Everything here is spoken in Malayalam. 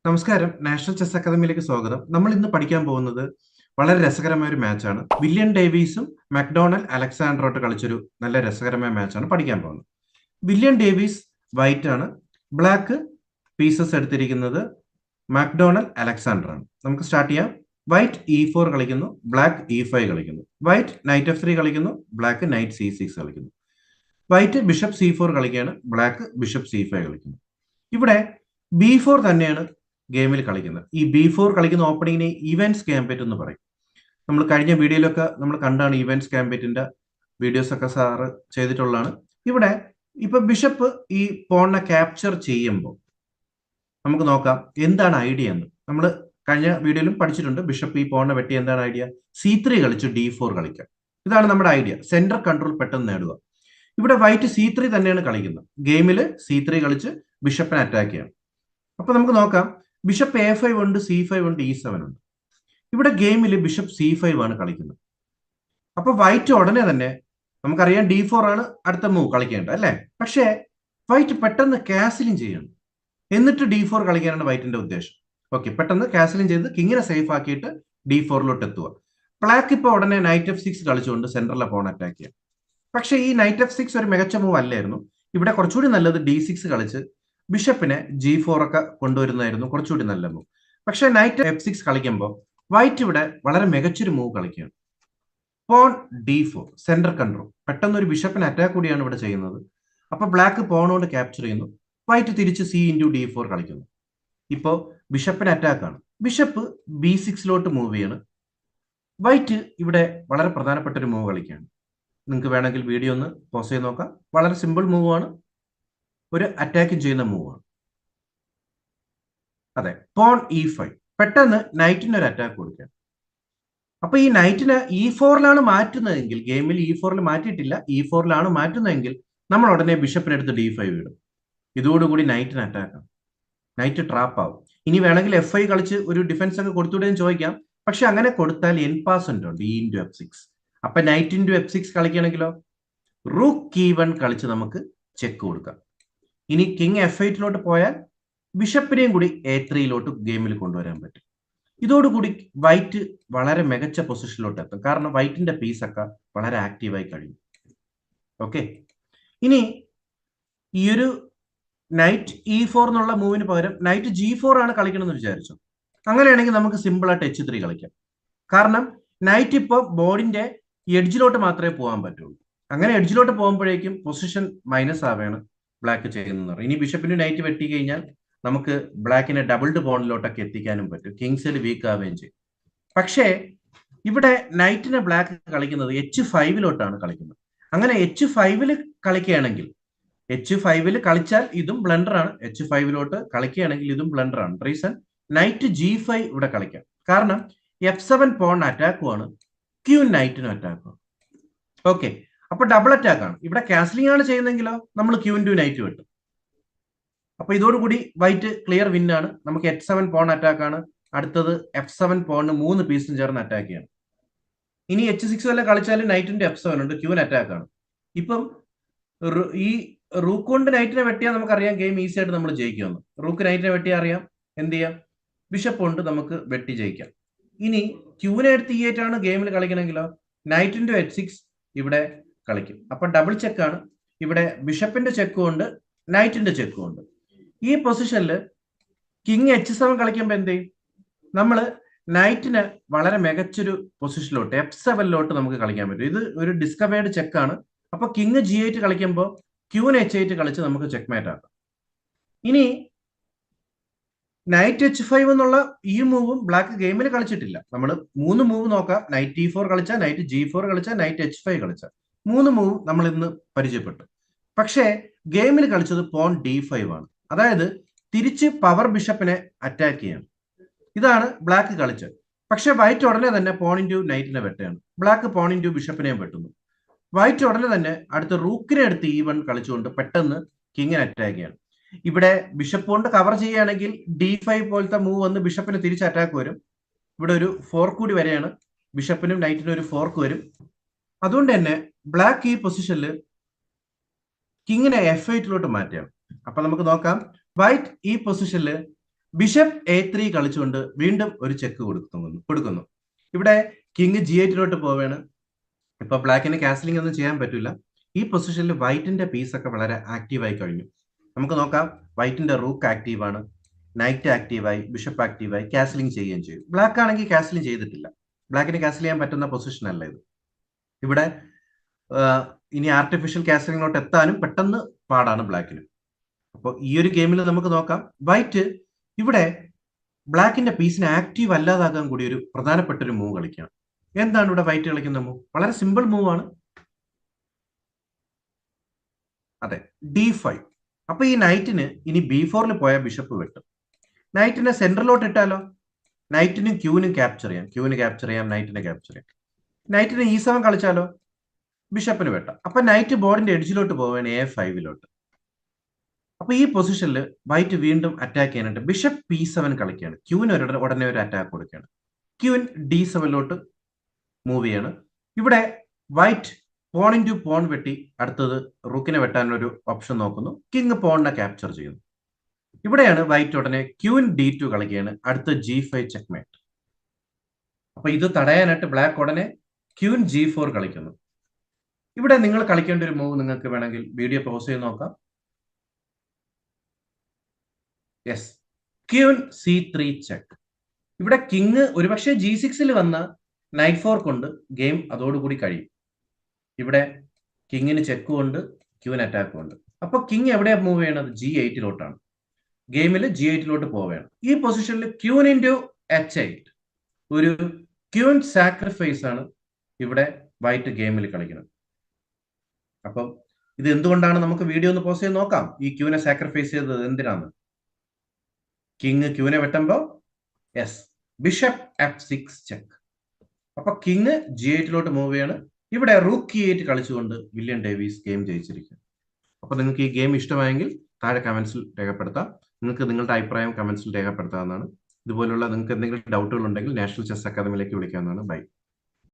നമസ്കാരം. നാഷണൽ ചെസ് അക്കാദമിയിലേക്ക് സ്വാഗതം. നമ്മൾ ഇന്ന് പഠിക്കാൻ പോകുന്നത് വളരെ രസകരമായ ഒരു മാച്ചാണ്. വില്യം ഡേവിസും മക്ഡൊണാൾഡ് അലക്സാണ്ടറുമായിട്ട് കളിച്ചൊരു നല്ല രസകരമായ മാച്ചാണ് പഠിക്കാൻ പോകുന്നത്. വില്യം ഡേവിസ് വൈറ്റ് ആണ്, ബ്ലാക്ക് പീസസ് എടുത്തിരിക്കുന്നത് മക്ഡൊണാൾഡ് അലക്സാണ്ടർ ആണ്. നമുക്ക് സ്റ്റാർട്ട് ചെയ്യാം. വൈറ്റ് E4 കളിക്കുന്നു, ബ്ലാക്ക് E5 കളിക്കുന്നു. വൈറ്റ് നൈറ്റ് F3 കളിക്കുന്നു, ബ്ലാക്ക് നൈറ്റ് C6 കളിക്കുന്നു. വൈറ്റ് ബിഷപ്പ് C4 കളിക്കുകയാണ്, ബ്ലാക്ക് ബിഷപ്പ് C5 കളിക്കുന്നു. ഇവിടെ B4 തന്നെയാണ് ഗെയിമിൽ കളിക്കുന്നത്. ഈ B4 കളിക്കുന്ന ഓപ്പണിങ്ങിനെ ഇവന്റ്സ് ഗാംബിറ്റ് എന്ന് പറയും. നമ്മൾ കഴിഞ്ഞ വീഡിയോയിലൊക്കെ നമ്മൾ കണ്ടാണ് ഇവന്റ്സ് ഗാംബിറ്റിന്റെ വീഡിയോസ് ഒക്കെ സാറ് ചെയ്തിട്ടുള്ളതാണ്. ഇവിടെ ഇപ്പൊ ബിഷപ്പ് ഈ പോണിനെ ക്യാപ്ചർ ചെയ്യുമ്പോൾ നമുക്ക് നോക്കാം എന്താണ് ഐഡിയ എന്ന്. നമ്മൾ കഴിഞ്ഞ വീഡിയോയിലും പഠിച്ചിട്ടുണ്ട്. ബിഷപ്പ് ഈ പോണിനെ വെട്ടി എന്താണ് ഐഡിയ? C3 കളിച്ച് D4 കളിക്കാം. ഇതാണ് നമ്മുടെ ഐഡിയ. സെന്റർ കൺട്രോൾ പെട്ടെന്ന് നേടുക. ഇവിടെ വൈറ്റ് C3 തന്നെയാണ് കളിക്കുന്നത്. ഗെയിമിൽ C3 കളിച്ച് ബിഷപ്പിനെ അറ്റാക്ക് ചെയ്യാം. അപ്പൊ നമുക്ക് നോക്കാം. ബിഷപ്പ് A5 ഉണ്ട്, C5 ഉണ്ട്, E7 ഉണ്ട്. ഇവിടെ ഗെയിമിൽ ബിഷപ്പ് C5 ആണ് കളിക്കുന്നത്. അപ്പൊ വൈറ്റ് ഉടനെ തന്നെ നമുക്കറിയാം D4 ആണ് അടുത്ത മൂവ് കളിക്കേണ്ടത് അല്ലേ? പക്ഷേ വൈറ്റ് പെട്ടെന്ന് കാസിലിംഗ് ചെയ്യണം. എന്നിട്ട് D4 കളിക്കാനാണ് വൈറ്റിന്റെ ഉദ്ദേശം. ഓക്കെ, പെട്ടെന്ന് കാസിലിംഗ് ചെയ്ത് കിങ്ങിനെ സേഫ് ആക്കിയിട്ട് D4 എത്തുക. ബ്ലാക്ക് ഇപ്പൊ ഉടനെ നൈറ്റ് F6 കളിച്ചുകൊണ്ട് സെൻട്രലിലെ പോൺ അറ്റാക്ക് ചെയ്യാം. പക്ഷേ ഈ നൈറ്റ് F6 ഒരു മികച്ച മൂവ് അല്ലായിരുന്നു. ഇവിടെ കുറച്ചുകൂടി നല്ലത് D6 കളിച്ച് ബിഷപ്പിനെ G4 ഒക്കെ കൊണ്ടുവരുന്നതായിരുന്നു കുറച്ചുകൂടി നല്ല മൂവ്. പക്ഷെ നൈറ്റ് F6 കളിക്കുമ്പോൾ വൈറ്റ് ഇവിടെ വളരെ മികച്ചൊരു മൂവ് കളിക്കുകയാണ്. പോൺ D4 സെന്റർ കൺട്രോൾ, പെട്ടെന്ന് ഒരു ബിഷപ്പിന് അറ്റാക്ക് കൂടിയാണ് ഇവിടെ ചെയ്യുന്നത്. അപ്പൊ ബ്ലാക്ക് പോണോട് ക്യാപ്ചർ ചെയ്യുന്നു, വൈറ്റ് തിരിച്ച് C×D4 കളിക്കുന്നു. ഇപ്പോ ബിഷപ്പിന് അറ്റാക്ക് ആണ്. ബിഷപ്പ് B6 മൂവ് ചെയ്യാണ്. വൈറ്റ് ഇവിടെ വളരെ പ്രധാനപ്പെട്ട ഒരു മൂവ് കളിക്കുകയാണ്. നിങ്ങൾക്ക് വേണമെങ്കിൽ വീഡിയോ ഒന്ന് പോസ് ചെയ്ത് നോക്കാം. വളരെ സിമ്പിൾ മൂവ് ആണ്, ഒരു അറ്റാക്കിംഗ് ചെയ്യുന്ന മൂവാണ്. അതെ, പോൺ E5 പെട്ടെന്ന് നൈറ്റിന് ഒരു അറ്റാക്ക് കൊടുക്കുക. അപ്പൊ ഈ നൈറ്റിന് E4 മാറ്റുന്നതെങ്കിൽ, ഗെയിമിൽ E4 മാറ്റിയിട്ടില്ല, E4 മാറ്റുന്നതെങ്കിൽ നമ്മൾ ഉടനെ ബിഷപ്പിനെടുത്ത് D5 ഇടും. ഇതോടുകൂടി നൈറ്റിന് അറ്റാക്കാണ്, നൈറ്റ് ട്രാപ്പ് ആവും. ഇനി വേണമെങ്കിൽ F5 കളിച്ച് ഒരു ഡിഫൻസ് ഒക്കെ കൊടുത്തുവിടുകയും ചോദിക്കാം. പക്ഷെ അങ്ങനെ കൊടുത്താൽ എൻ പാസ് ഉണ്ട് E×F6. അപ്പൊ നൈറ്റ് F6 കളിക്കുകയാണെങ്കിലോ റൂക്ക് E1 കളിച്ച് നമുക്ക് ചെക്ക് കൊടുക്കാം. ഇനി കിങ് F8 പോയാൽ ബിഷപ്പിനെയും കൂടി A3 ഗെയിമിൽ കൊണ്ടുവരാൻ പറ്റും. ഇതോടുകൂടി വൈറ്റ് വളരെ മികച്ച പൊസിഷനിലോട്ട് എത്തും. കാരണം വൈറ്റിന്റെ പീസൊക്കെ വളരെ ആക്റ്റീവായി കഴിയും. ഓക്കെ, ഇനി ഈ ഒരു നൈറ്റ് E4 എന്നുള്ള മൂവിന് പകരം നൈറ്റ് G4 ആണ് കളിക്കണമെന്ന് വിചാരിച്ചു. അങ്ങനെയാണെങ്കിൽ നമുക്ക് സിമ്പിൾ ആയിട്ട് H3 കളിക്കാം. കാരണം നൈറ്റ് ഇപ്പോൾ ബോർഡിന്റെ എഡ്ജിലോട്ട് മാത്രമേ പോകാൻ പറ്റുള്ളൂ. അങ്ങനെ എഡ്ജിലോട്ട് പോകുമ്പോഴേക്കും പൊസിഷൻ മൈനസ് ആവുകയാണ് ബ്ലാക്ക് ചെയ്യുന്നത്. ഇനി ബിഷപ്പിന് നൈറ്റ് വെട്ടി കഴിഞ്ഞാൽ നമുക്ക് ബ്ലാക്കിനെ ഡബിൾഡ് പോണിലോട്ടൊക്കെ എത്തിക്കാനും പറ്റും. കിങ് സൈഡ് വീക്ക് ആവുകയും ചെയ്യും. പക്ഷേ ഇവിടെ നൈറ്റിനെ ബ്ലാക്ക് കളിക്കുന്നത് H5 കളിക്കുന്നത്. അങ്ങനെ H5 കളിക്കുകയാണെങ്കിൽ, H5 കളിച്ചാൽ ഇതും ബ്ലണ്ടറാണ്. H5 കളിക്കുകയാണെങ്കിൽ ഇതും ബ്ലണ്ടറാണ്. റീസൺ നൈറ്റ് G5 ഇവിടെ കളിക്കാം. കാരണം F7 പോൺ അറ്റാക്കുമാണ്, ക്യൂൻ നൈറ്റിനും അറ്റാക്കുമാണ്. ഓക്കെ, അപ്പൊ ഡബിൾ അറ്റാക്ക് ആണ്. ഇവിടെ കാസ്ലിംഗ് ആണ് ചെയ്യുന്നതെങ്കിലോ നമ്മൾ Q×N നൈറ്റ് വെട്ടും. അപ്പൊ ഇതോടുകൂടി വൈറ്റ് ക്ലിയർ വിൻ ആണ്. നമുക്ക് H7 പോൺ അറ്റാക്ക് ആണ്. അടുത്തത് F7 പോണിന് 3 പീസും ചേർന്ന് അറ്റാക്ക് ചെയ്യണം. ഇനി H6 വല്ല കളിച്ചാൽ നൈറ്റിന്റെ F7 ഉണ്ട്, ക്യൂൻ അറ്റാക്ക് ആണ്. ഇപ്പം ഈ റൂക്ക് കൊണ്ട് നൈറ്റിനെ വെട്ടിയാൽ നമുക്കറിയാം ഗെയിം ഈസി ആയിട്ട് നമ്മൾ ജയിക്കുമെന്ന്. റൂക്ക് നൈറ്റിനെ വെട്ടിയാൽ അറിയാം എന്ത് ചെയ്യാം, ബിഷപ്പ് കൊണ്ട് നമുക്ക് വെട്ടി ജയിക്കാം. ഇനി ക്യൂനെ എടുത്ത് E8 ആണ് ഗെയിമിൽ കളിക്കണമെങ്കിലോ നൈറ്റ് ഇവിടെ കളിക്കും. അപ്പൊ ഡബിൾ ചെക്കാണ്. ഇവിടെ ബിഷപ്പിന്റെ ചെക്കും ഉണ്ട്, നൈറ്റിന്റെ ചെക്കും ഉണ്ട്. ഈ പൊസിഷനിൽ കിങ് H7 കളിക്കുമ്പോൾ എന്ത് ചെയ്യും, നമ്മൾ നൈറ്റിന് വളരെ മികച്ചൊരു പൊസിഷനിലോട്ട് F7 നമുക്ക് കളിക്കാൻ പറ്റും. ഇത് ഒരു ഡിസ്കവേർഡ് ചെക്കാണ്. അപ്പൊ കിങ് G8 കളിക്കുമ്പോൾ ക്യൂന് H8 കളിച്ച് നമുക്ക് ചെക്ക് മേറ്റ് ആക്കാം. ഇനി നൈറ്റ് H5 എന്നുള്ള ഈ മൂവും ബ്ലാക്ക് ഗെയിമിൽ കളിച്ചിട്ടില്ല. നമ്മൾ 3 മൂവ് നോക്കാം. നൈറ്റ് E4 കളിച്ചാൽ, നൈറ്റ് G4 കളിച്ചാൽ, നൈറ്റ് H5 കളിച്ചാൽ, 3 മൂവ് നമ്മൾ ഇന്ന് പരിചയപ്പെട്ടു. പക്ഷേ ഗെയിമിൽ കളിച്ചത് പോൺ D5 ആണ്. അതായത് തിരിച്ച് പവർ ബിഷപ്പിനെ അറ്റാക്ക് ചെയ്യണം. ഇതാണ് ബ്ലാക്ക് കളിച്ചത്. പക്ഷെ വൈറ്റ് ഉടനെ തന്നെ പോൺ ഇൻറ്റു നൈറ്റിനെ വെട്ടുകയാണ്. ബ്ലാക്ക് പോൺ ഇൻറ്റു ബിഷപ്പിനെയും വെട്ടുന്നു. വൈറ്റ് ഉടനെ തന്നെ അടുത്ത റൂക്കിനെ എടുത്ത് E1 കളിച്ചുകൊണ്ട് പെട്ടെന്ന് കിങ്ങിനെ അറ്റാക്ക് ചെയ്യണം. ഇവിടെ ബിഷപ്പ് കൊണ്ട് കവർ ചെയ്യുകയാണെങ്കിൽ D5 പോലത്തെ മൂവ് വന്ന് ബിഷപ്പിന് തിരിച്ച് അറ്റാക്ക് വരും. ഇവിടെ ഒരു ഫോർക്ക് കൂടി വരെയാണ്, ബിഷപ്പിനും നൈറ്റിനും ഒരു ഫോർക്ക് വരും. അതുകൊണ്ട് തന്നെ ബ്ലാക്ക് ഈ പൊസിഷനിൽ കിങ്ങിനെ F8 മാറ്റുകയാണ്. അപ്പൊ നമുക്ക് നോക്കാം, വൈറ്റ് ഈ പൊസിഷനിൽ ബിഷപ്പ് A3 കളിച്ചുകൊണ്ട് വീണ്ടും ഒരു ചെക്ക് കൊടുക്കുന്നു. ഇവിടെ കിങ് G8 പോവുകയാണ്. ഇപ്പൊ ബ്ലാക്കിന് കാസ്ലിംഗ് ഒന്നും ചെയ്യാൻ പറ്റില്ല. ഈ പൊസിഷനിൽ വൈറ്റിന്റെ പീസ് ഒക്കെ വളരെ ആക്റ്റീവായി കഴിഞ്ഞു. നമുക്ക് നോക്കാം. വൈറ്റിന്റെ റൂക്ക് ആക്റ്റീവാണ്, നൈറ്റ് ആക്റ്റീവായി, ബിഷപ്പ് ആക്റ്റീവായി, കാസ്ലിംഗ് ചെയ്യുകയും ചെയ്തു. ബ്ലാക്ക് ആണെങ്കിൽ കാസ്ലിംഗ് ചെയ്തിട്ടില്ല. ബ്ലാക്കിന് കാസ്ൽ ചെയ്യാൻ പറ്റുന്ന പൊസിഷൻ അല്ല ഇത്. ഇവിടെ ഇനി ആർട്ടിഫിഷ്യൽ കാസ്ലിംഗിലോട്ട് എത്താനും പെട്ടെന്ന് പാടാണ് ബ്ലാക്കിന്. അപ്പോൾ ഈ ഒരു ഗെയിമിൽ നമുക്ക് നോക്കാം. വൈറ്റ് ഇവിടെ ബ്ലാക്കിന്റെ പീസിനെ ആക്റ്റീവ് അല്ലാതാകാൻ കൂടി ഒരു പ്രധാനപ്പെട്ട ഒരു മൂവ് കളിക്കുകയാണ്. എന്താണ് ഇവിടെ വൈറ്റ് കളിക്കുന്ന മൂവ്? വളരെ സിമ്പിൾ മൂവ് ആണ്. അതെ, D5. അപ്പൊ ഈ നൈറ്റിന് ഇനി B4 പോയാൽ ബിഷപ്പ് വെട്ടും. നൈറ്റിനെ സെന്ററിലോട്ട് ഇട്ടാലോ? നൈറ്റിനും ക്യൂനും ക്യാപ്ചർ ചെയ്യാം. ക്യൂവിന് ക്യാപ്ചർ ചെയ്യാം, നൈറ്റിനെ ക്യാപ്ചർ ചെയ്യാം. നൈറ്റിന് E7 കളിച്ചാലോ? ബിഷപ്പിന് വെട്ടാം. അപ്പൊ നൈറ്റ് ബോർഡിന്റെ എഡ്ജിലോട്ട് പോവുകയാണ് A5. അപ്പൊ ഈ പൊസിഷനിൽ വൈറ്റ് വീണ്ടും അറ്റാക്ക് ചെയ്യാനായിട്ട് ബിഷപ്പ് P7 കളിക്കുകയാണ്. ക്യൂവിന് ഉടനെ ഒരു അറ്റാക്ക് കൊടുക്കുകയാണ്. ക്യൂൻ D7 മൂവ് ചെയ്യാണ്. ഇവിടെ വൈറ്റ് പോൺ ഇൻറ്റു പോൺ വെട്ടി അടുത്തത് റൂക്കിനെ വെട്ടാനൊരു ഓപ്ഷൻ നോക്കുന്നു. കിങ് പോണിനെ ക്യാപ്ചർ ചെയ്യുന്നു. ഇവിടെയാണ് വൈറ്റ് ഉടനെ ക്യൂൻ D2 കളിക്കുകയാണ്. അടുത്ത G5 ചെക്ക്മേറ്റ്. അപ്പൊ ഇത് തടയാനായിട്ട് ബ്ലാക്ക് ഉടനെ ക്യൂൻ G4 കളിക്കുന്നു. ഇവിടെ നിങ്ങൾ കളിക്കേണ്ട ഒരു മൂവ് നിങ്ങൾക്ക് വേണമെങ്കിൽ വീഡിയോ പോസ് ചെയ്ത് നോക്കാം. Yes, queen C3 check. ഇവിടെ കിങ് ഒരുപക്ഷെ G6 വന്ന നൈറ്റ് 4 കൊണ്ട് ഗെയിം അതോടുകൂടി കഴിയും. ഇവിടെ കിങ്ങിന് ചെക്കും ഉണ്ട്, ക്യൂൻ അറ്റാക്കും ഉണ്ട്. അപ്പൊ കിങ് എവിടെയാണ് മൂവ് ചെയ്യണത്? G8 ഗെയിമിൽ G8 പോവുകയാണ്. ഈ പൊസിഷനിൽ ക്യൂൻ ഇൻറ്റു H8 ഒരു ക്യൂൻ സാക്രിഫൈസ് ആണ് ഇവിടെ വൈറ്റ് ഗെയിമിൽ കളിക്കുന്നത്. അപ്പം ഇത് എന്തുകൊണ്ടാണ് നമുക്ക് വീഡിയോ ഒന്ന് പോസ് ചെയ്ത് നോക്കാം. ഈ ക്യൂനെ സാക്രിഫൈസ് ചെയ്തത് എന്തിനാണ്? കിങ് ക്യൂനെ വെട്ടുമ്പോൾ യെസ്, ബിഷപ്പ് F6 ചെക്ക്. അപ്പൊ കിങ് G8 മൂവ് ചെയ്യാണ്. ഇവിടെ റൂക്ക് E8 കളിച്ചുകൊണ്ട് വില്യം ഡേവിസ് ഗെയിം ജയിച്ചിരിക്കും. അപ്പൊ നിങ്ങൾക്ക് ഈ ഗെയിം ഇഷ്ടമായെങ്കിൽ താഴെ കമന്റ്സിൽ രേഖപ്പെടുത്താം. നിങ്ങൾക്ക് നിങ്ങളുടെ അഭിപ്രായം കമന്റ്സിൽ രേഖപ്പെടുത്താവുന്നതാണ്. ഇതുപോലുള്ള നിങ്ങൾക്ക് എന്തെങ്കിലും ഡൗട്ടുകൾ ഉണ്ടെങ്കിൽ നാഷണൽ ചെസ് അക്കാദമിയിലേക്ക് വിളിക്കാവുന്നതാണ്. ബൈ.